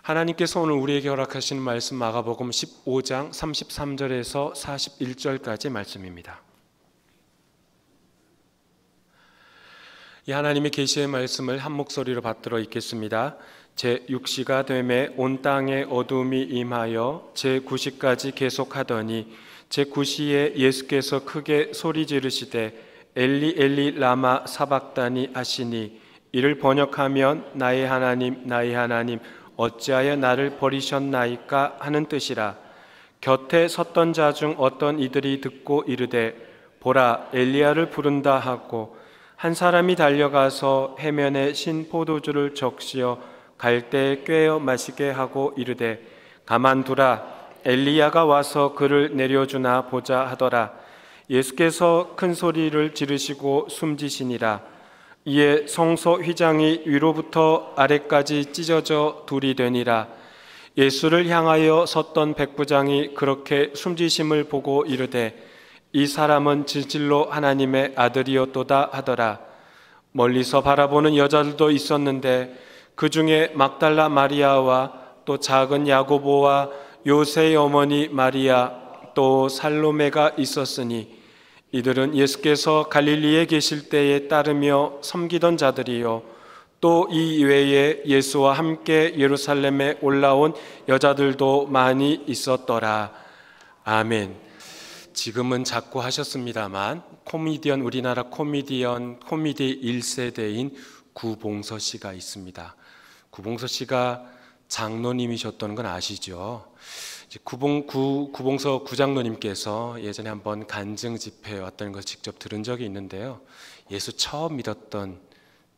하나님께서 오늘 우리에게 허락하시는 말씀 마가복음 15장 33절에서 41절까지 말씀입니다. 이 하나님의 계시의 말씀을 한 목소리로 받들어 읽겠습니다. 제6시가 되매 온 땅에 어둠이 임하여 제9시까지 계속하더니 제9시에 예수께서 크게 소리 지르시되 엘리 엘리 라마 사박다니 하시니 이를 번역하면 나의 하나님 나의 하나님 어찌하여 나를 버리셨나이까 하는 뜻이라. 곁에 섰던 자 중 어떤 이들이 듣고 이르되 보라 엘리야를 부른다 하고 한 사람이 달려가서 해면에 신 포도주를 적시어 갈대에 꿰어 마시게 하고 이르되 가만두라 엘리야가 와서 그를 내려주나 보자 하더라. 예수께서 큰 소리를 지르시고 숨지시니라. 이에 성소 휘장이 위로부터 아래까지 찢어져 둘이 되니라. 예수를 향하여 섰던 백부장이 그렇게 숨지심을 보고 이르되 이 사람은 진실로 하나님의 아들이었도다 하더라. 멀리서 바라보는 여자들도 있었는데 그 중에 막달라 마리아와 또 작은 야고보와 요새의 어머니 마리아 또 살로메가 있었으니 이들은 예수께서 갈릴리에 계실 때에 따르며 섬기던 자들이요 또 이 외에 예수와 함께 예루살렘에 올라온 여자들도 많이 있었더라. 아멘. 지금은 자꾸 하셨습니다만 우리나라 코미디 1세대인 구봉서 씨가 있습니다. 구봉서 씨가 장로님이셨던 건 아시죠? 구봉서 구장로님께서 예전에 한번 간증 집회에 왔다는 것을 직접 들은 적이 있는데요. 예수 처음 믿었던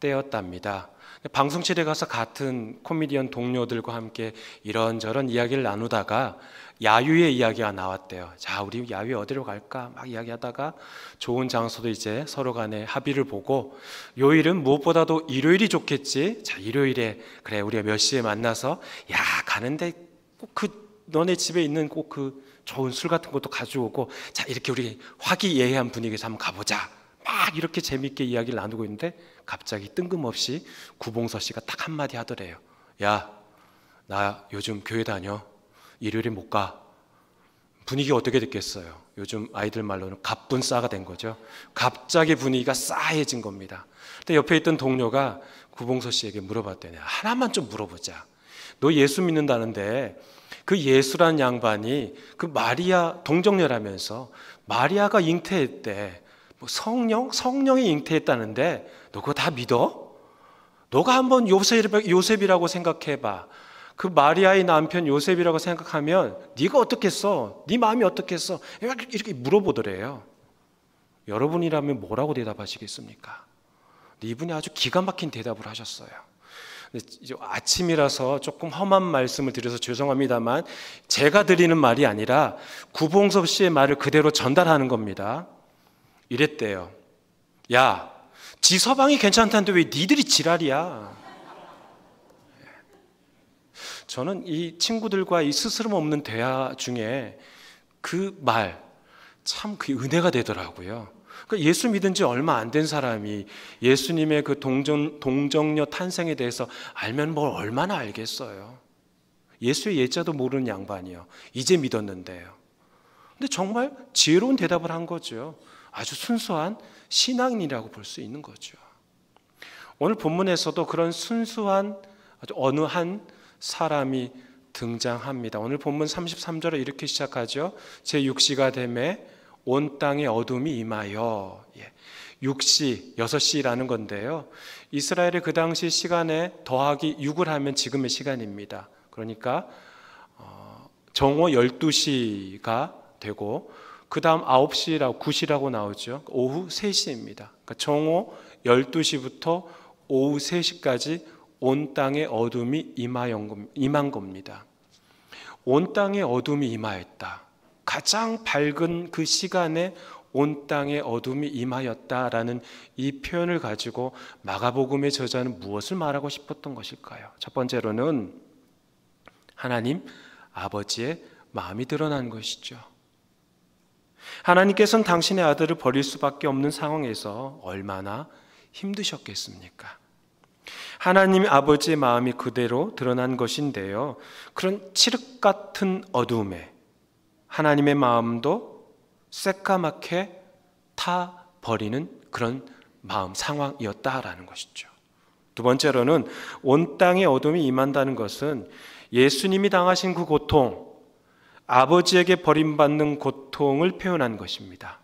때였답니다. 방송실에 가서 같은 코미디언 동료들과 함께 이런저런 이야기를 나누다가 야유의 이야기가 나왔대요. 자, 우리 야유에 어디로 갈까? 막 이야기하다가 좋은 장소도 이제 서로 간에 합의를 보고 요일은 무엇보다도 일요일이 좋겠지. 자, 일요일에 그래 우리가 몇 시에 만나서 야 가는데 꼭 너네 집에 있는 꼭 그 좋은 술 같은 것도 가져오고 자 이렇게 우리 화기애애한 분위기에서 한번 가보자. 막 이렇게 재밌게 이야기를 나누고 있는데 갑자기 뜬금없이 구봉서 씨가 딱 한마디 하더래요. 야, 나 요즘 교회 다녀. 일요일에 못 가. 분위기가 어떻게 됐겠어요? 요즘 아이들 말로는 갑분싸가 된 거죠. 갑자기 분위기가 싸해진 겁니다. 근데 옆에 있던 동료가 구봉서 씨에게 물어봤더니 하나만 좀 물어보자. 너 예수 믿는다는데 그 예수란 양반이 그 마리아 동정녀라면서 마리아가 잉태했대. 뭐 성령이 잉태했다는데 너 그거 다 믿어? 너가 한번 요셉이라고 생각해봐. 그 마리아의 남편 요셉이라고 생각하면 네가 어떻겠어? 네 마음이 어떻겠어? 이렇게 물어보더래요. 여러분이라면 뭐라고 대답하시겠습니까? 이분이 아주 기가 막힌 대답을 하셨어요. 이제 아침이라서 조금 험한 말씀을 드려서 죄송합니다만 제가 드리는 말이 아니라 구봉섭 씨의 말을 그대로 전달하는 겁니다. 이랬대요. 야, 지 서방이 괜찮다는데 왜 니들이 지랄이야? 저는 이 친구들과 이 스스럼 없는 대화 중에 그 말 참 그 은혜가 되더라고요. 그러니까 예수 믿은 지 얼마 안 된 사람이 예수님의 그 동정녀 탄생에 대해서 알면 뭘 얼마나 알겠어요. 예수의 예자도 모르는 양반이요. 이제 믿었는데요. 근데 정말 지혜로운 대답을 한 거죠. 아주 순수한 신앙인이라고 볼 수 있는 거죠. 오늘 본문에서도 그런 순수한 아주 어느 한 사람이 등장합니다. 오늘 본문 33절에 이렇게 시작하죠. 제6시가 되매 온 땅에 어둠이 임하여. 6시, 6시라는 건데요. 이스라엘의 그 당시 시간에 더하기 6을 하면 지금의 시간입니다. 그러니까 정오 12시가 되고 그 다음 9시라고 9시라고 나오죠. 오후 3시입니다. 그러니까 정오 12시부터 오후 3시까지 온 땅에 어둠이 임한 겁니다. 온 땅에 어둠이 임하였다. 가장 밝은 그 시간에 온 땅에 어둠이 임하였다라는 이 표현을 가지고 마가복음의 저자는 무엇을 말하고 싶었던 것일까요? 첫 번째로는 하나님 아버지의 마음이 드러난 것이죠. 하나님께서는 당신의 아들을 버릴 수밖에 없는 상황에서 얼마나 힘드셨겠습니까? 하나님 아버지의 마음이 그대로 드러난 것인데요. 그런 칠흑 같은 어둠에 하나님의 마음도 새까맣게 타버리는 그런 마음 상황이었다라는 것이죠. 두 번째로는 온 땅에 어둠이 임한다는 것은 예수님이 당하신 그 고통, 아버지에게 버림받는 고통을 표현한 것입니다.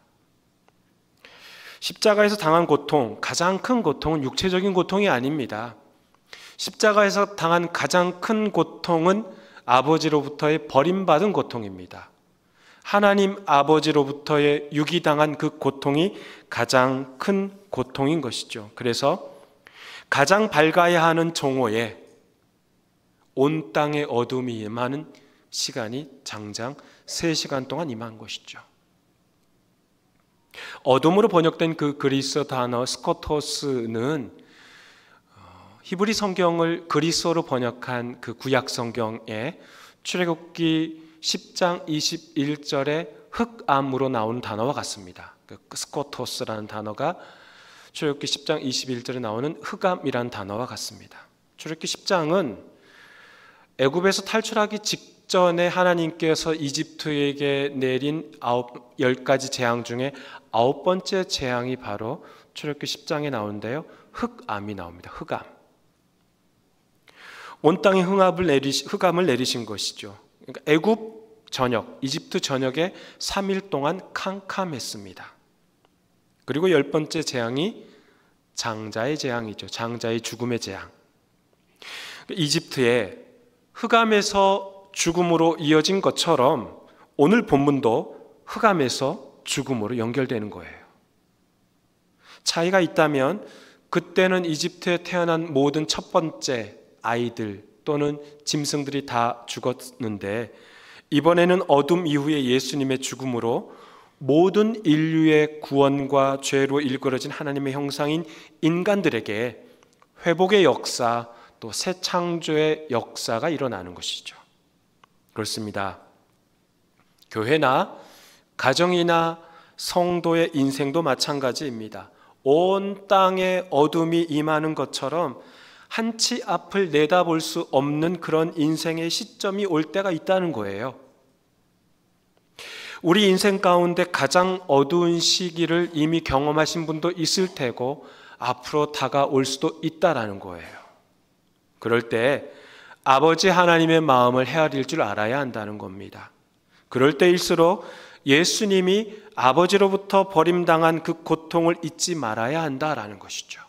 십자가에서 당한 고통, 가장 큰 고통은 육체적인 고통이 아닙니다. 십자가에서 당한 가장 큰 고통은 아버지로부터의 버림받은 고통입니다. 하나님 아버지로부터의 유기당한 그 고통이 가장 큰 고통인 것이죠. 그래서 가장 밝아야 하는 정오에 온 땅의 어둠이 임하는 시간이 장장 3시간 동안 임한 것이죠. 어둠으로 번역된 그 그리스 단어 스코토스는 히브리 성경을 그리스어로 번역한 그 구약 성경에 출애굽기 10장 21절에 흑암으로 나오는 단어와 같습니다. 그 스코토스라는 단어가 출애굽기 10장 21절에 나오는 흑암이라는 단어와 같습니다. 출애굽기 10장은 애굽에서 탈출하기 직전에 하나님께서 이집트에게 내린 10가지 재앙 중에 9번째 재앙이 바로 출애굽기 10장에 나오는데요. 흑암이 나옵니다. 흑암. 온 땅에 흑암을 내리신 것이죠. 그러니까 애굽 전역, 이집트 전역에 3일 동안 캄캄했습니다. 그리고 10번째 재앙이 장자의 재앙이죠. 장자의 죽음의 재앙. 이집트에 흑암에서 죽음으로 이어진 것처럼 오늘 본문도 흑암에서 죽음으로 연결되는 거예요. 차이가 있다면 그때는 이집트에 태어난 모든 첫 번째 아이들 또는 짐승들이 다 죽었는데 이번에는 어둠 이후에 예수님의 죽음으로 모든 인류의 구원과 죄로 일그러진 하나님의 형상인 인간들에게 회복의 역사 또 새 창조의 역사가 일어나는 것이죠. 그렇습니다. 교회나 가정이나 성도의 인생도 마찬가지입니다. 온 땅에 어둠이 임하는 것처럼 한치 앞을 내다볼 수 없는 그런 인생의 시점이 올 때가 있다는 거예요. 우리 인생 가운데 가장 어두운 시기를 이미 경험하신 분도 있을 테고 앞으로 다가올 수도 있다라는 거예요. 그럴 때 아버지 하나님의 마음을 헤아릴 줄 알아야 한다는 겁니다. 그럴 때일수록 예수님이 아버지로부터 버림당한 그 고통을 잊지 말아야 한다라는 것이죠.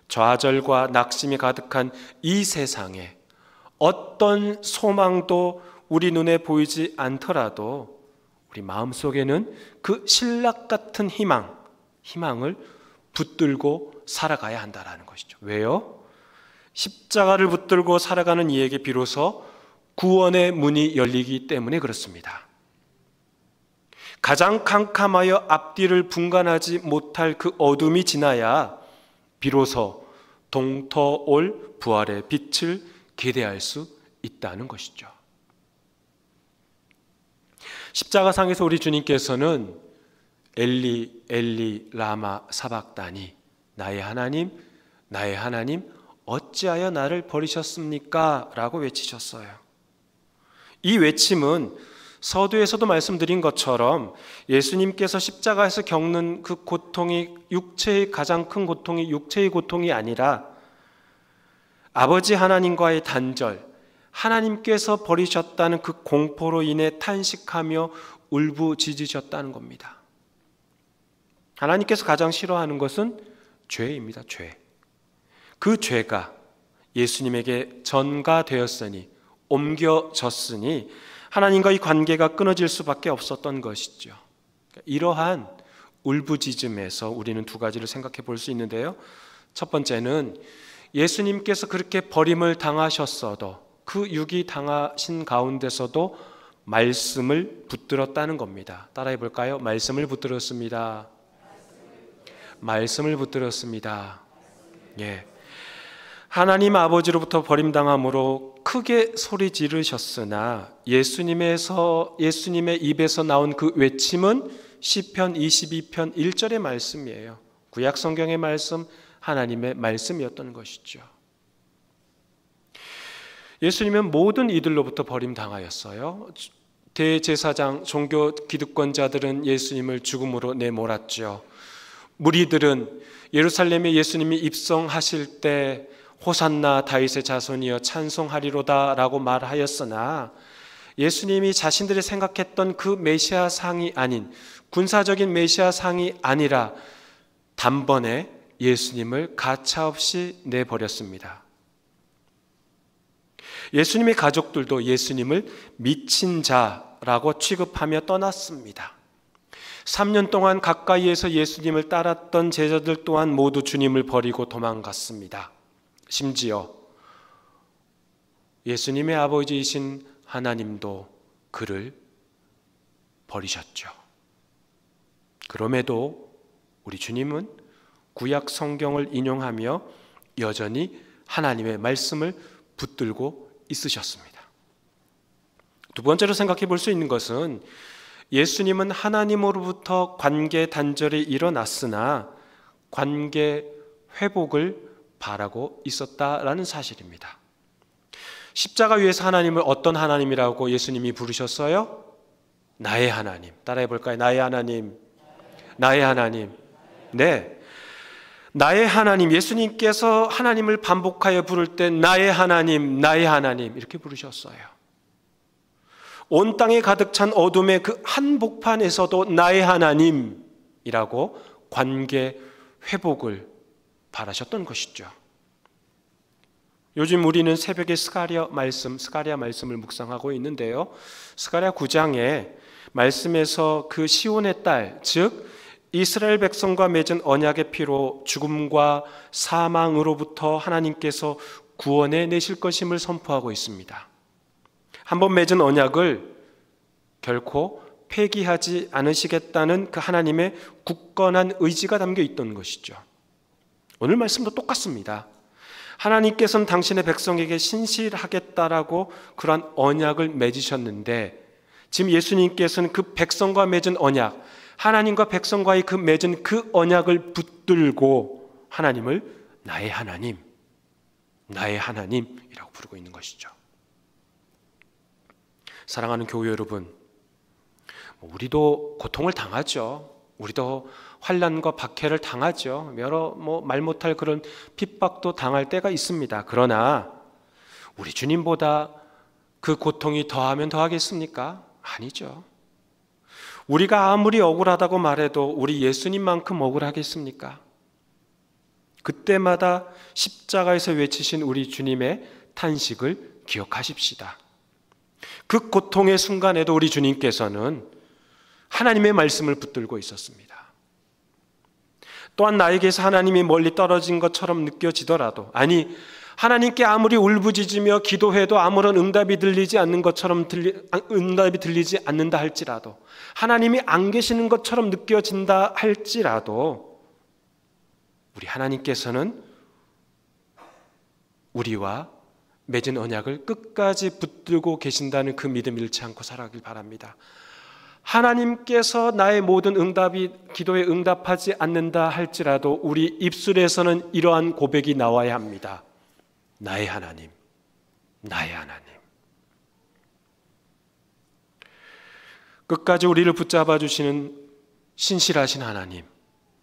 좌절과 낙심이 가득한 이 세상에 어떤 소망도 우리 눈에 보이지 않더라도 우리 마음속에는 그 신락 같은 희망을 붙들고 살아가야 한다는 것이죠. 왜요? 십자가를 붙들고 살아가는 이에게 비로소 구원의 문이 열리기 때문에 그렇습니다. 가장 캄캄하여 앞뒤를 분간하지 못할 그 어둠이 지나야 비로소 동터올 부활의 빛을 기대할 수 있다는 것이죠. 십자가상에서 우리 주님께서는 엘리 엘리 라마 사박다니 나의 하나님 어찌하여 나를 버리셨습니까? 라고 외치셨어요. 이 외침은 서두에서도 말씀드린 것처럼 예수님께서 십자가에서 겪는 그 고통이 육체의 가장 큰 고통이 육체의 고통이 아니라 아버지 하나님과의 단절, 하나님께서 버리셨다는 그 공포로 인해 탄식하며 울부짖으셨다는 겁니다. 하나님께서 가장 싫어하는 것은 죄입니다. 죄. 그 죄가 예수님에게 전가되었으니 옮겨졌으니 하나님과의 관계가 끊어질 수밖에 없었던 것이죠. 이러한 울부짖음에서 우리는 두 가지를 생각해 볼 수 있는데요. 첫 번째는 예수님께서 그렇게 버림을 당하셨어도 그 유기 당하신 가운데서도 말씀을 붙들었다는 겁니다. 따라해 볼까요? 말씀을 붙들었습니다. 말씀을 붙들었습니다. 예. 하나님 아버지로부터 버림당함으로 크게 소리 지르셨으나 예수님의 입에서 나온 그 외침은 시편 22편 1절의 말씀이에요. 구약 성경의 말씀, 하나님의 말씀이었던 것이죠. 예수님은 모든 이들로부터 버림당하였어요. 대제사장, 종교 기득권자들은 예수님을 죽음으로 내몰았죠. 무리들은 예루살렘에 예수님이 입성하실 때 호산나 다윗의 자손이여 찬송하리로다 라고 말하였으나 예수님이 자신들이 생각했던 그 메시아상이 아닌 군사적인 메시아상이 아니라 단번에 예수님을 가차없이 내버렸습니다. 예수님의 가족들도 예수님을 미친 자라고 취급하며 떠났습니다. 3년 동안 가까이에서 예수님을 따랐던 제자들 또한 모두 주님을 버리고 도망갔습니다. 심지어 예수님의 아버지이신 하나님도 그를 버리셨죠. 그럼에도 우리 주님은 구약 성경을 인용하며 여전히 하나님의 말씀을 붙들고 있으셨습니다. 두 번째로 생각해 볼 수 있는 것은 예수님은 하나님으로부터 관계 단절이 일어났으나 관계 회복을 바라고 있었다라는 사실입니다. 십자가 위에서 하나님을 어떤 하나님이라고 예수님이 부르셨어요? 나의 하나님. 따라해 볼까요? 나의 하나님. 나의 하나님. 네. 나의 하나님. 예수님께서 하나님을 반복하여 부를 때 나의 하나님, 나의 하나님 이렇게 부르셨어요. 온 땅에 가득 찬 어둠의 그 한복판에서도 나의 하나님이라고 관계 회복을 바라셨던 것이죠. 요즘 우리는 새벽에 스가랴 말씀을 묵상하고 있는데요. 스가랴 9장에 말씀에서 그 시온의 딸, 즉 이스라엘 백성과 맺은 언약의 피로 죽음과 사망으로부터 하나님께서 구원해 내실 것임을 선포하고 있습니다. 한번 맺은 언약을 결코 폐기하지 않으시겠다는 그 하나님의 굳건한 의지가 담겨 있던 것이죠. 오늘 말씀도 똑같습니다. 하나님께서는 당신의 백성에게 신실하겠다라고 그러한 언약을 맺으셨는데 지금 예수님께서는 그 백성과 맺은 언약, 하나님과 백성과의 그 맺은 그 언약을 붙들고 하나님을 나의 하나님, 나의 하나님이라고 부르고 있는 것이죠. 사랑하는 교회 여러분, 우리도 고통을 당하죠. 우리도 환난과 박해를 당하죠. 여러 말 못할 그런 핍박도 당할 때가 있습니다. 그러나 우리 주님보다 그 고통이 더하면 더하겠습니까? 아니죠. 우리가 아무리 억울하다고 말해도 우리 예수님만큼 억울하겠습니까? 그때마다 십자가에서 외치신 우리 주님의 탄식을 기억하십시다. 그 고통의 순간에도 우리 주님께서는 하나님의 말씀을 붙들고 있었습니다. 또한 나에게서 하나님이 멀리 떨어진 것처럼 느껴지더라도, 아니 하나님께 아무리 울부짖으며 기도해도 아무런 응답이 들리지 않는다 할지라도, 하나님이 안 계시는 것처럼 느껴진다 할지라도 우리 하나님께서는 우리와 맺은 언약을 끝까지 붙들고 계신다는 그 믿음 잃지 않고 살아가길 바랍니다. 하나님께서 나의 모든 기도에 응답하지 않는다 할지라도 우리 입술에서는 이러한 고백이 나와야 합니다. 나의 하나님, 나의 하나님. 끝까지 우리를 붙잡아 주시는 신실하신 하나님,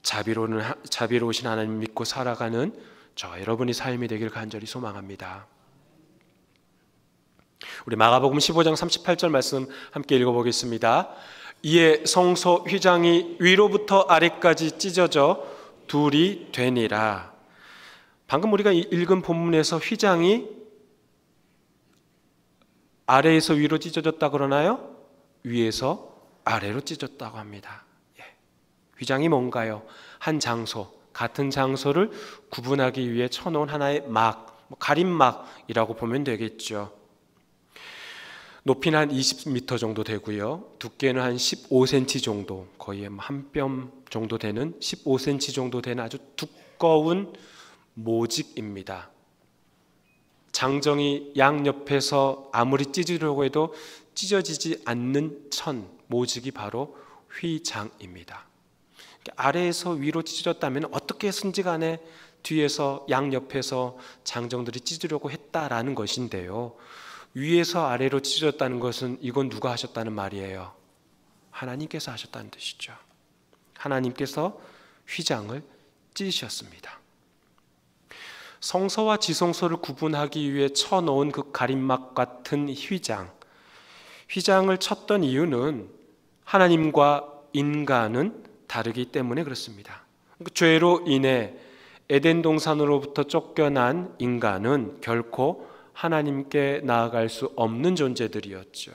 자비로우신 하나님 믿고 살아가는 저 여러분의 삶이 되길 간절히 소망합니다. 우리 마가복음 15장 38절 말씀 함께 읽어보겠습니다. 이에 성소 휘장이 위로부터 아래까지 찢어져 둘이 되니라. 방금 우리가 읽은 본문에서 휘장이 아래에서 위로 찢어졌다 그러나요? 위에서 아래로 찢어졌다고 합니다. 휘장이 뭔가요? 한 장소, 같은 장소를 구분하기 위해 쳐놓은 하나의 막, 가림막이라고 보면 되겠죠. 높이는 한 20m 정도 되고요. 두께는 한 15cm 정도, 거의 한 뼘 정도 되는 15cm 정도 되는 아주 두꺼운 모직입니다. 장정이 양옆에서 아무리 찢으려고 해도 찢어지지 않는 모직이 바로 휘장입니다. 아래에서 위로 찢어졌다면 어떻게 해서든지 간에 뒤에서 양옆에서 장정들이 찢으려고 했다라는 것인데요, 위에서 아래로 찢어졌다는 것은 이건 누가 하셨다는 말이에요? 하나님께서 하셨다는 뜻이죠. 하나님께서 휘장을 찢으셨습니다. 성소와 지성소를 구분하기 위해 쳐놓은 그 가림막 같은 휘장을 쳤던 이유는 하나님과 인간은 다르기 때문에 그렇습니다. 죄로 인해 에덴 동산으로부터 쫓겨난 인간은 결코 하나님께 나아갈 수 없는 존재들이었죠.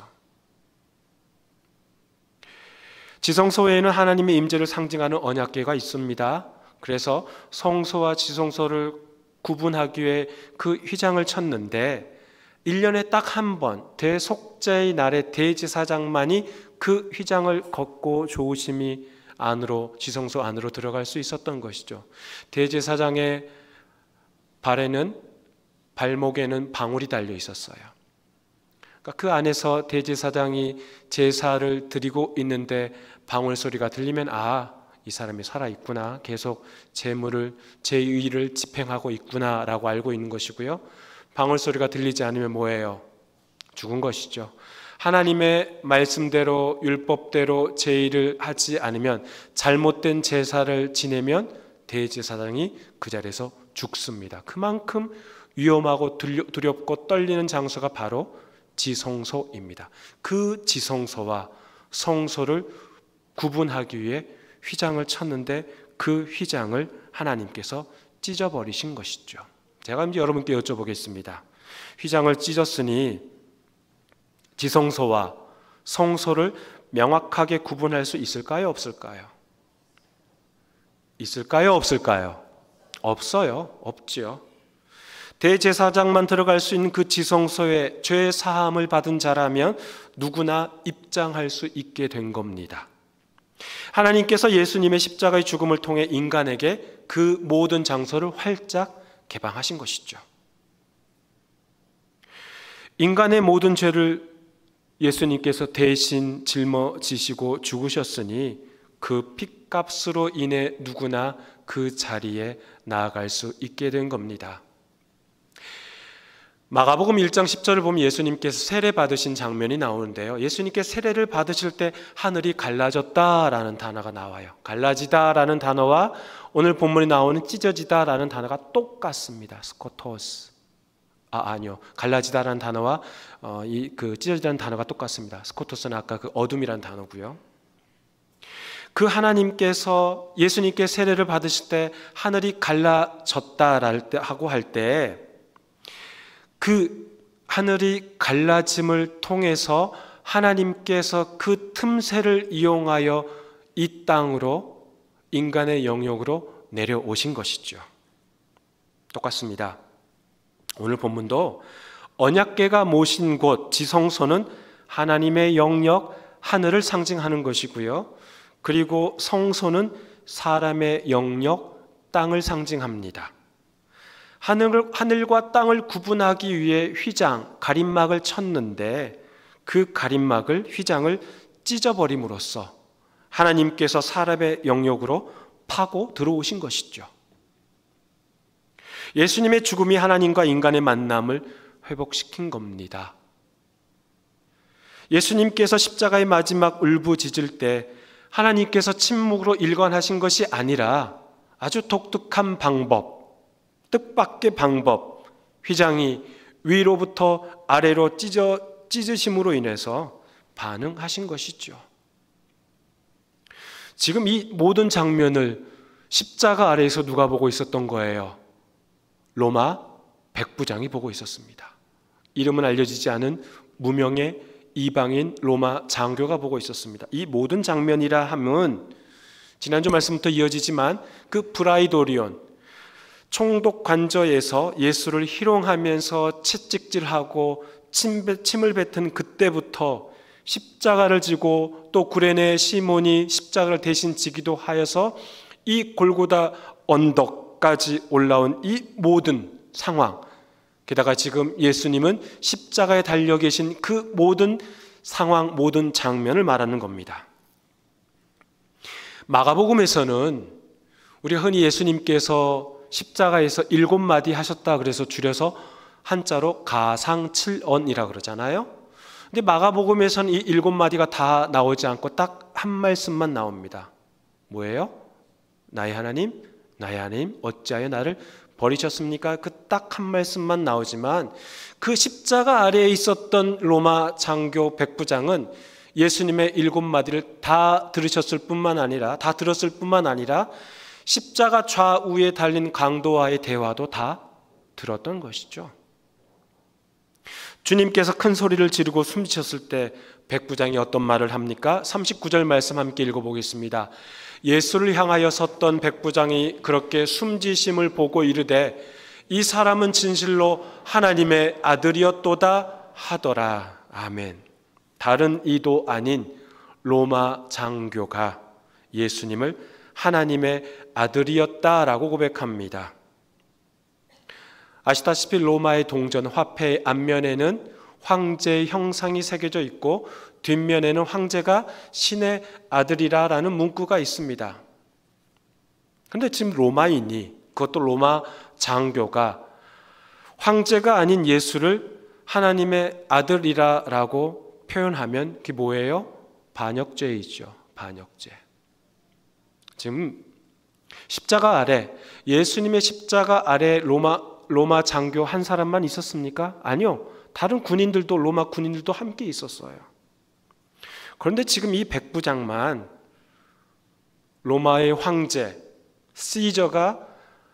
지성소에는 하나님의 임재를 상징하는 언약궤가 있습니다. 그래서 성소와 지성소를 구분하기 위해 그 휘장을 쳤는데 1년에 딱 한 번 대속죄의 날에 대제사장만이 그 휘장을 걷고 조심히 지성소 안으로 들어갈 수 있었던 것이죠. 대제사장의 발목에는 방울이 달려 있었어요. 그러니까 그 안에서 대제사장이 제사를 드리고 있는데 방울 소리가 들리면 이 사람이 살아있구나, 계속 제의를 집행하고 있구나 라고 알고 있는 것이고요. 방울 소리가 들리지 않으면 뭐예요? 죽은 것이죠. 하나님의 말씀대로 율법대로 제의를 하지 않으면, 잘못된 제사를 지내면 대제사장이 그 자리에서 죽습니다. 그만큼 위험하고 두렵고 떨리는 장소가 바로 지성소입니다. 그 지성소와 성소를 구분하기 위해 휘장을 쳤는데 그 휘장을 하나님께서 찢어버리신 것이죠. 제가 이제 여러분께 여쭤보겠습니다. 휘장을 찢었으니 지성소와 성소를 명확하게 구분할 수 있을까요? 없을까요? 있을까요? 없을까요? 없어요. 없지요. 대제사장만 들어갈 수 있는 그 지성소에 죄 사함을 받은 자라면 누구나 입장할 수 있게 된 겁니다. 하나님께서 예수님의 십자가의 죽음을 통해 인간에게 그 모든 장소를 활짝 개방하신 것이죠. 인간의 모든 죄를 예수님께서 대신 짊어지시고 죽으셨으니 그 핏값으로 인해 누구나 그 자리에 나아갈 수 있게 된 겁니다. 마가복음 1장 10절을 보면 예수님께서 세례 받으신 장면이 나오는데요, 예수님께서 세례를 받으실 때 하늘이 갈라졌다라는 단어가 나와요. 갈라지다라는 단어와 오늘 본문에 나오는 찢어지다라는 단어가 똑같습니다. 스코토스. 아니요. 갈라지다라는 단어와 찢어지다는 단어가 똑같습니다. 스코토스는 아까 그 어둠이라는 단어고요. 그 하나님께서 예수님께 세례를 받으실 때 하늘이 갈라졌다라고 할 때 그 하늘이 갈라짐을 통해서 하나님께서 그 틈새를 이용하여 이 땅으로 인간의 영역으로 내려오신 것이죠. 똑같습니다. 오늘 본문도 언약궤가 모신 곳 지성소는 하나님의 영역 하늘을 상징하는 것이고요. 그리고 성소는 사람의 영역 땅을 상징합니다. 하늘과 땅을 구분하기 위해 가림막을 쳤는데 그 휘장을 찢어버림으로써 하나님께서 사람의 영역으로 파고 들어오신 것이죠. 예수님의 죽음이 하나님과 인간의 만남을 회복시킨 겁니다. 예수님께서 십자가의 마지막 울부짖을 때 하나님께서 침묵으로 일관하신 것이 아니라 아주 독특한 방법, 뜻밖의 방법, 휘장이 위로부터 아래로 찢으심으로 인해서 반응하신 것이죠. 지금 이 모든 장면을 십자가 아래에서 누가 보고 있었던 거예요? 로마 백부장이 보고 있었습니다. 이름은 알려지지 않은 무명의 이방인 로마 장교가 보고 있었습니다. 이 모든 장면이라 하면 지난주 말씀부터 이어지지만 그 브라이도리온 총독 관저에서 예수를 희롱하면서 채찍질하고 침을 뱉은 그때부터 십자가를 지고 또 구레네 시몬이 십자가를 대신 지기도 하여서 이 골고다 언덕까지 올라온 이 모든 상황, 게다가 지금 예수님은 십자가에 달려 계신 그 모든 상황, 모든 장면을 말하는 겁니다. 마가복음에서는 우리 흔히 예수님께서 십자가에서 7마디 하셨다 그래서 줄여서 한자로 가상칠언이라 그러잖아요. 근데 마가복음에서는 이 7마디가 다 나오지 않고 딱 한 말씀만 나옵니다. 뭐예요? 나의 하나님, 나의 하나님, 어찌하여 나를 버리셨습니까? 그 딱 한 말씀만 나오지만 그 십자가 아래에 있었던 로마 장교 백부장은 예수님의 7마디를 다 들으셨을 뿐만 아니라, 다 들었을 뿐만 아니라 십자가 좌우에 달린 강도와의 대화도 다 들었던 것이죠. 주님께서 큰 소리를 지르고 숨지셨을 때 백부장이 어떤 말을 합니까? 39절 말씀 함께 읽어보겠습니다. 예수를 향하여 섰던 백부장이 그렇게 숨지심을 보고 이르되 이 사람은 진실로 하나님의 아들이었도다 하더라. 아멘. 다른 이도 아닌 로마 장교가 예수님을 하나님의 아들이었다라고 고백합니다. 아시다시피 로마의 동전 화폐의 앞면에는 황제의 형상이 새겨져 있고 뒷면에는 황제가 신의 아들이라라는 문구가 있습니다. 그런데 지금 로마인이, 그것도 로마 장교가 황제가 아닌 예수를 하나님의 아들이라고 표현하면 그게 뭐예요? 반역죄이죠. 반역죄. 지금 십자가 아래, 예수님의 십자가 아래 로마 장교 한 사람만 있었습니까? 아니요. 다른 군인들도, 로마 군인들도 함께 있었어요. 그런데 지금 이 백부장만 로마의 황제 시저가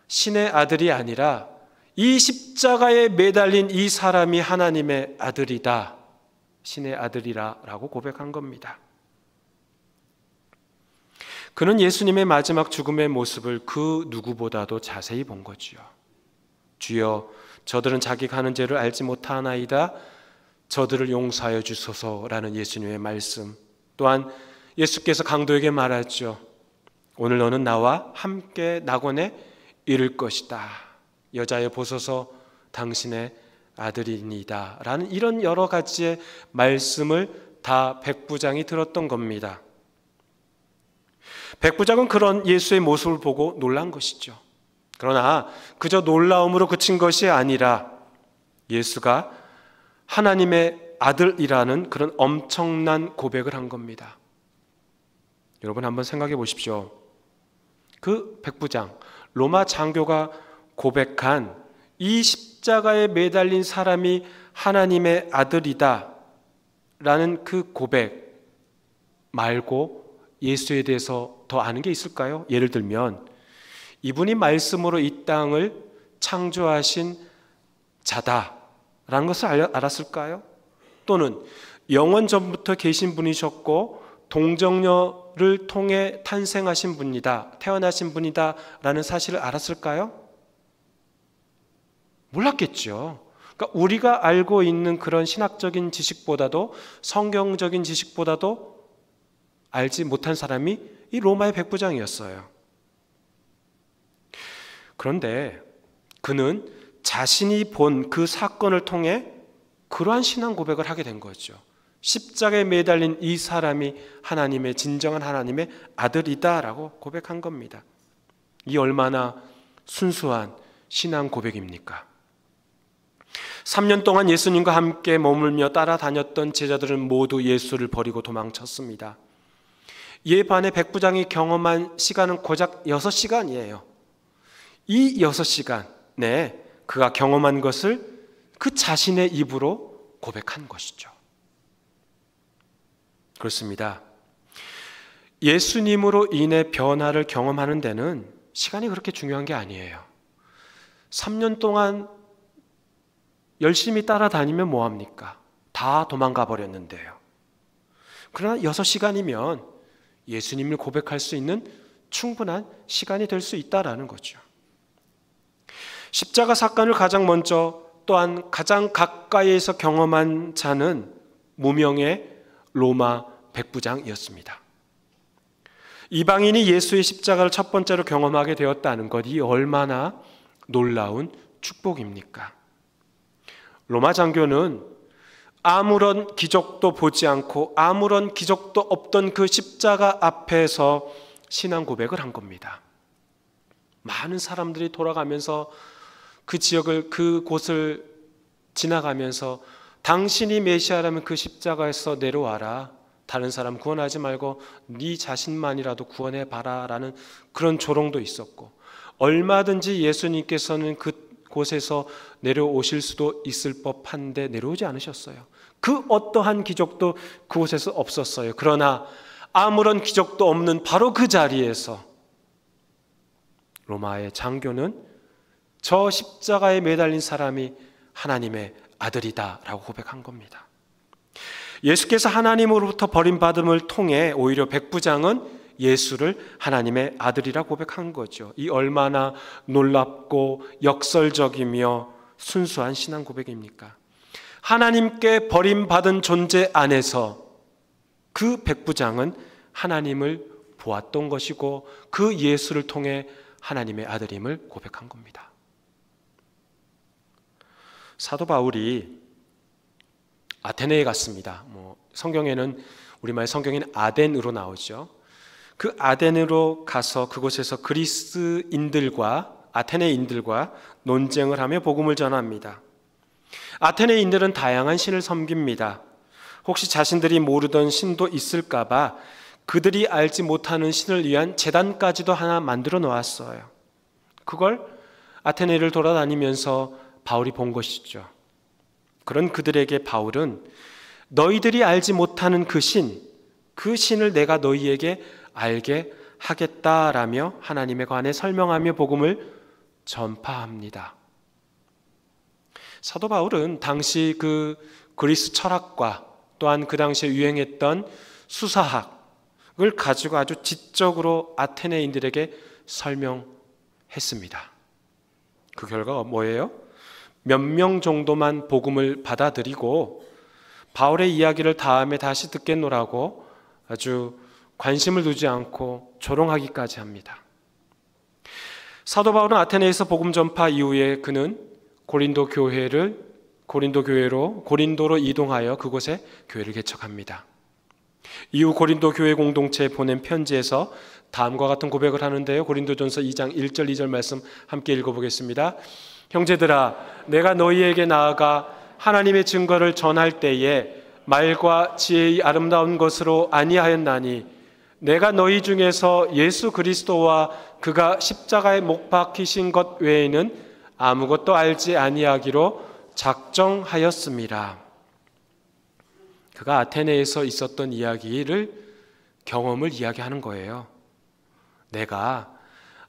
신의 아들이 아니라 이 십자가에 매달린 이 사람이 하나님의 아들이다, 신의 아들이라고 고백한 겁니다. 그는 예수님의 마지막 죽음의 모습을 그 누구보다도 자세히 본 거지요. 주여, 저들은 자기가 하는 죄를 알지 못하나이다. 저들을 용서하여 주소서라는 예수님의 말씀. 또한 예수께서 강도에게 말하죠. 오늘 너는 나와 함께 낙원에 이를 것이다. 여자여 보소서 당신의 아들이니이다. 라는 이런 여러 가지의 말씀을 다 백부장이 들었던 겁니다. 백부장은 그런 예수의 모습을 보고 놀란 것이죠. 그러나 그저 놀라움으로 그친 것이 아니라 예수가 하나님의 아들이라는 그런 엄청난 고백을 한 겁니다. 여러분 한번 생각해 보십시오. 그 백부장, 로마 장교가 고백한 이 십자가에 매달린 사람이 하나님의 아들이다 라는 그 고백 말고 예수에 대해서 더 아는 게 있을까요? 예를 들면 이분이 말씀으로 이 땅을 창조하신 자다라는 것을 알았을까요? 또는 영원 전부터 계신 분이셨고 동정녀를 통해 탄생하신 분이다, 태어나신 분이다 라는 사실을 알았을까요? 몰랐겠죠. 그러니까 우리가 알고 있는 그런 신학적인 지식보다도, 성경적인 지식보다도 알지 못한 사람이 이 로마의 백부장이었어요. 그런데 그는 자신이 본 그 사건을 통해 그러한 신앙 고백을 하게 된 거죠. 십자가에 매달린 이 사람이 하나님의, 진정한 하나님의 아들이다라고 고백한 겁니다. 이 얼마나 순수한 신앙 고백입니까? 3년 동안 예수님과 함께 머물며 따라다녔던 제자들은 모두 예수를 버리고 도망쳤습니다. 이에 반해 백부장이 경험한 시간은 고작 6시간이에요. 이 6시간에 그가 경험한 것을 그 자신의 입으로 고백한 것이죠. 그렇습니다. 예수님으로 인해 변화를 경험하는 데는 시간이 그렇게 중요한 게 아니에요. 3년 동안 열심히 따라다니면 뭐합니까? 다 도망가 버렸는데요. 그러나 6시간이면 예수님을 고백할 수 있는 충분한 시간이 될 수 있다라는 거죠. 십자가 사건을 가장 먼저 또한 가장 가까이에서 경험한 자는 무명의 로마 백부장이었습니다. 이방인이 예수의 십자가를 첫 번째로 경험하게 되었다는 것, 이 얼마나 놀라운 축복입니까? 로마 장교는 아무런 기적도 보지 않고 아무런 기적도 없던 그 십자가 앞에서 신앙 고백을 한 겁니다. 많은 사람들이 돌아가면서 그 지역을, 그곳을 지나가면서 당신이 메시아라면 그 십자가에서 내려와라, 다른 사람 구원하지 말고 네 자신만이라도 구원해 봐라 라는 그런 조롱도 있었고, 얼마든지 예수님께서는 그곳에서 내려오실 수도 있을 법한데 내려오지 않으셨어요. 그 어떠한 기적도 그곳에서 없었어요. 그러나 아무런 기적도 없는 바로 그 자리에서 로마의 장교는 저 십자가에 매달린 사람이 하나님의 아들이다 라고 고백한 겁니다. 예수께서 하나님으로부터 버림받음을 통해 오히려 백부장은 예수를 하나님의 아들이라 고백한 거죠. 이 얼마나 놀랍고 역설적이며 순수한 신앙 고백입니까? 하나님께 버림받은 존재 안에서 그 백부장은 하나님을 보았던 것이고 그 예수를 통해 하나님의 아들임을 고백한 겁니다. 사도 바울이 아테네에 갔습니다. 성경에는, 우리말 성경에는 아덴으로 나오죠. 그 아덴으로 가서 그곳에서 그리스인들과 아테네인들과 논쟁을 하며 복음을 전합니다. 아테네인들은 다양한 신을 섬깁니다. 혹시 자신들이 모르던 신도 있을까 봐 그들이 알지 못하는 신을 위한 제단까지도 하나 만들어 놓았어요. 그걸 아테네를 돌아다니면서 바울이 본 것이죠. 그런 그들에게 바울은 너희들이 알지 못하는 그 신을 내가 너희에게 알게 하겠다라며 하나님에 관해 설명하며 복음을 전파합니다. 사도 바울은 당시 그 그리스 철학과 또한 그 당시에 유행했던 수사학을 가지고 아주 지적으로 아테네인들에게 설명했습니다. 그 결과가 뭐예요? 몇 명 정도만 복음을 받아들이고 바울의 이야기를 다음에 다시 듣겠노라고 아주 관심을 두지 않고 조롱하기까지 합니다. 사도 바울은 아테네에서 복음 전파 이후에 그는 고린도로 이동하여 그곳에 교회를 개척합니다. 이후 고린도 교회 공동체에 보낸 편지에서 다음과 같은 고백을 하는데요. 고린도전서 2장 1절 2절 말씀 함께 읽어보겠습니다. 형제들아, 내가 너희에게 나아가 하나님의 증거를 전할 때에 말과 지혜의 아름다운 것으로 아니하였나니 내가 너희 중에서 예수 그리스도와 그가 십자가에 못 박히신 것 외에는 아무것도 알지 아니하기로 작정하였습니다. 그가 아테네에서 있었던 경험을 이야기하는 거예요. 내가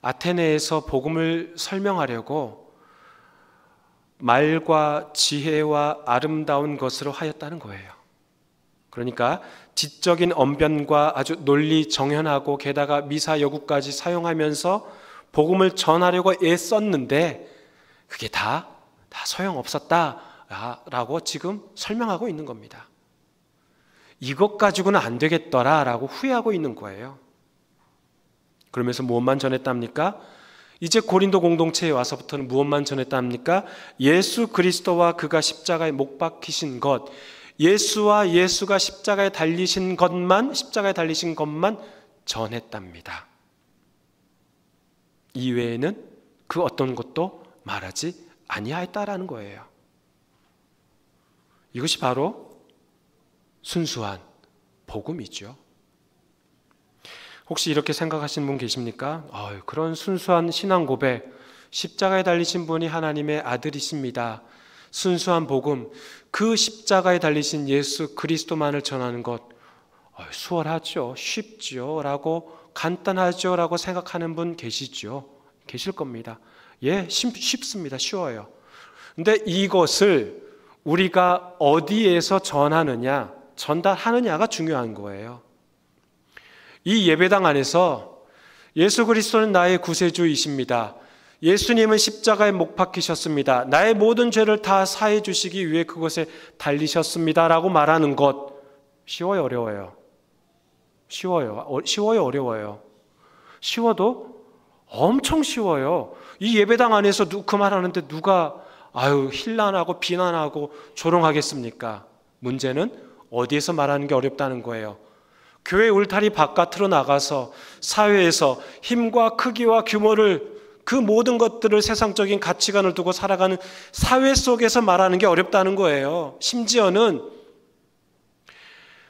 아테네에서 복음을 설명하려고 말과 지혜와 아름다운 것으로 하였다는 거예요. 그러니까 지적인 언변과 아주 논리 정연하고 게다가 미사 여구까지 사용하면서 복음을 전하려고 애썼는데 그게 다 소용없었다라고 지금 설명하고 있는 겁니다. 이것 가지고는 안 되겠더라라고 후회하고 있는 거예요. 그러면서 무엇만 전했답니까? 이제 고린도 공동체에 와서부터는 무엇만 전했답니까? 예수 그리스도와 그가 십자가에 못 박히신 것, 예수와 예수가 십자가에 달리신 것만 전했답니다. 이외에는 그 어떤 것도 말하지 아니하였다라는 거예요. 이것이 바로 순수한 복음이죠. 혹시 이렇게 생각하시는 분 계십니까? 그런 순수한 신앙 고백, 십자가에 달리신 분이 하나님의 아들이십니다. 순수한 복음, 그 십자가에 달리신 예수 그리스도만을 전하는 것 수월하죠, 쉽죠 라고, 간단하죠 라고 생각하는 분 계시죠? 계실 겁니다. 예, 쉽습니다. 쉬워요. 근데 이것을 우리가 어디에서 전달하느냐가 중요한 거예요. 이 예배당 안에서 예수 그리스도는 나의 구세주이십니다. 예수님은 십자가에 못 박히셨습니다. 나의 모든 죄를 다 사해 주시기 위해 그곳에 달리셨습니다 라고 말하는 것 쉬워요, 어려워요? 쉬워요, 어려워요? 쉬워도 엄청 쉬워요. 이 예배당 안에서 그 말하는데 누가 힐난하고 비난하고 조롱하겠습니까? 문제는 어디에서 말하는 게 어렵다는 거예요. 교회 울타리 바깥으로 나가서 사회에서 힘과 크기와 규모를 그 모든 것들을 세상적인 가치관을 두고 살아가는 사회 속에서 말하는 게 어렵다는 거예요. 심지어는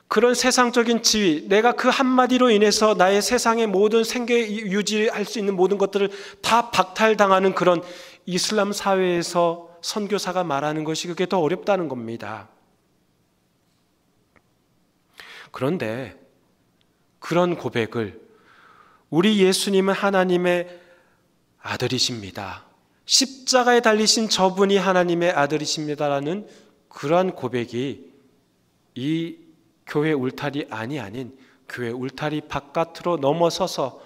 그런 세상적인 지위, 내가 그 한마디로 인해서 나의 세상의 모든 생계 유지할 수 있는 모든 것들을 다 박탈당하는 그런 이슬람 사회에서 선교사가 말하는 것이 그게 더 어렵다는 겁니다. 그런데 그런 고백을 우리 예수님은 하나님의 아들이십니다. 십자가에 달리신 저분이 하나님의 아들이십니다라는 그러한 고백이 이 교회 울타리 안이 아닌 교회 울타리 바깥으로 넘어서서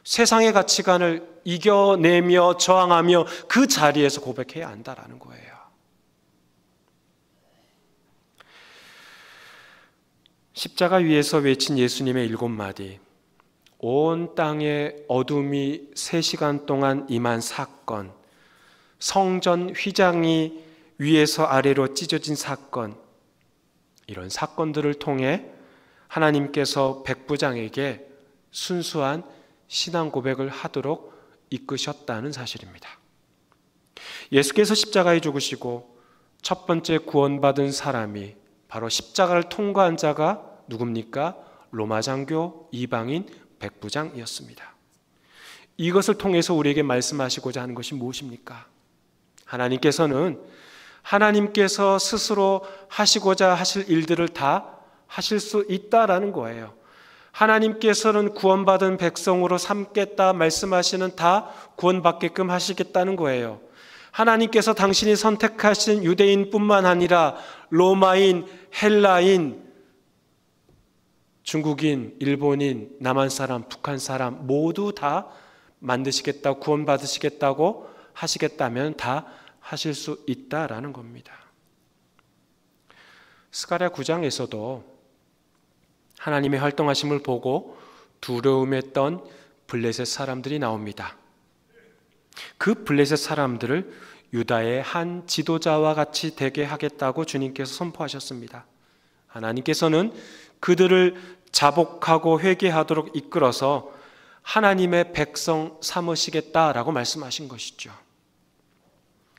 세상의 가치관을 이겨내며 저항하며 그 자리에서 고백해야 한다라는 거예요. 십자가 위에서 외친 예수님의 7마디, 온 땅에 어둠이 3시간 동안 임한 사건, 성전 휘장이 위에서 아래로 찢어진 사건, 이런 사건들을 통해 하나님께서 백부장에게 순수한 신앙 고백을 하도록 이끄셨다는 사실입니다. 예수께서 십자가에 죽으시고 첫 번째 구원받은 사람이 바로 십자가를 통과한 자가 누굽니까? 로마 장교 이방인 백부장이었습니다. 이것을 통해서 우리에게 말씀하시고자 하는 것이 무엇입니까? 하나님께서 스스로 하시고자 하실 일들을 다 하실 수 있다라는 거예요. 하나님께서는 구원받은 백성으로 삼겠다 말씀하시는 다 구원받게끔 하시겠다는 거예요. 하나님께서 당신이 선택하신 유대인뿐만 아니라 로마인, 헬라인, 중국인, 일본인, 남한 사람, 북한 사람 모두 다 만드시겠다, 구원받으시겠다고 하시겠다면 다 하실 수 있다라는 겁니다. 스가랴 9장에서도 하나님의 활동하심을 보고 두려움했던 블레셋 사람들이 나옵니다. 그 블레셋 사람들을 유다의 한 지도자와 같이 되게 하겠다고 주님께서 선포하셨습니다. 하나님께서는 그들을 자복하고 회개하도록 이끌어서 하나님의 백성 삼으시겠다라고 말씀하신 것이죠.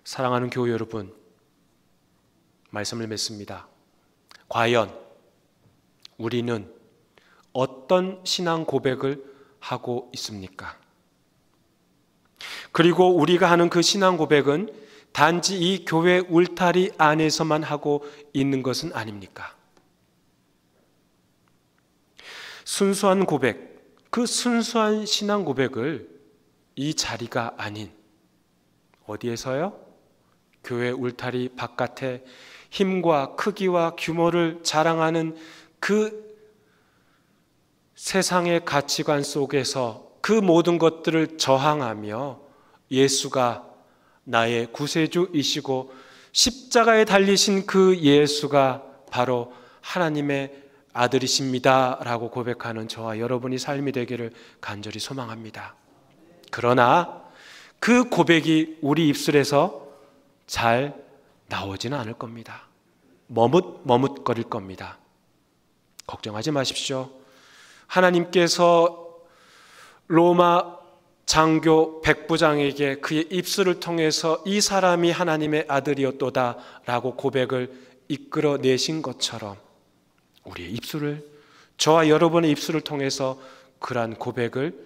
사랑하는 교회 여러분, 말씀을 맺습니다. 과연 우리는 어떤 신앙 고백을 하고 있습니까? 그리고 우리가 하는 그 신앙 고백은 단지 이 교회 울타리 안에서만 하고 있는 것은 아닙니까? 순수한 고백, 그 순수한 신앙 고백을 이 자리가 아닌 어디에서요? 교회 울타리 바깥에 힘과 크기와 규모를 자랑하는 그 세상의 가치관 속에서 그 모든 것들을 저항하며 예수가 나의 구세주이시고 십자가에 달리신 그 예수가 바로 하나님의 아들이십니다 라고 고백하는 저와 여러분이 삶이 되기를 간절히 소망합니다. 그러나 그 고백이 우리 입술에서 잘 나오지는 않을 겁니다. 머뭇거릴 겁니다. 걱정하지 마십시오. 하나님께서 로마 장교 백부장에게 그의 입술을 통해서 이 사람이 하나님의 아들이었도다 라고 고백을 이끌어내신 것처럼 우리의 입술을, 저와 여러분의 입술을 통해서 그러한 고백을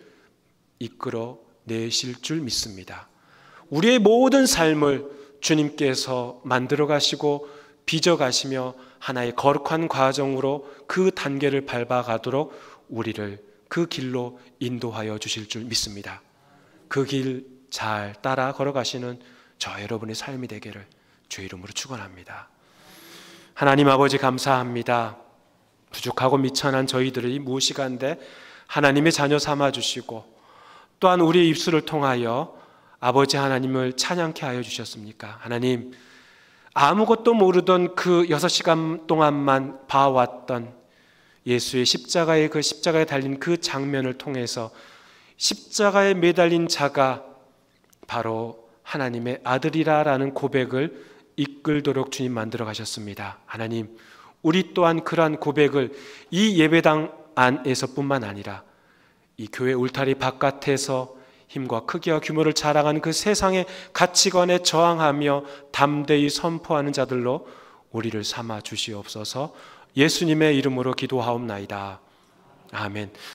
이끌어내실 줄 믿습니다. 우리의 모든 삶을 주님께서 만들어 가시고 빚어 가시며 하나의 거룩한 과정으로 그 단계를 밟아가도록 우리를 그 길로 인도하여 주실 줄 믿습니다. 그 길 잘 따라 걸어가시는 저 여러분의 삶이 되기를 주 이름으로 축원합니다. 하나님 아버지 감사합니다. 부족하고 미천한 저희들이 무엇이간데 하나님의 자녀 삼아주시고 또한 우리의 입술을 통하여 아버지 하나님을 찬양케 하여 주셨습니까? 하나님, 아무것도 모르던 그 6시간 동안만 봐왔던 예수의 십자가에 달린 그 장면을 통해서 십자가에 매달린 자가 바로 하나님의 아들이라라는 고백을 이끌도록 주님 만들어 가셨습니다. 하나님, 우리 또한 그러한 고백을 이 예배당 안에서뿐만 아니라 이 교회 울타리 바깥에서 힘과 크기와 규모를 자랑하는 그 세상의 가치관에 저항하며 담대히 선포하는 자들로 우리를 삼아 주시옵소서. 예수님의 이름으로 기도하옵나이다. 아멘.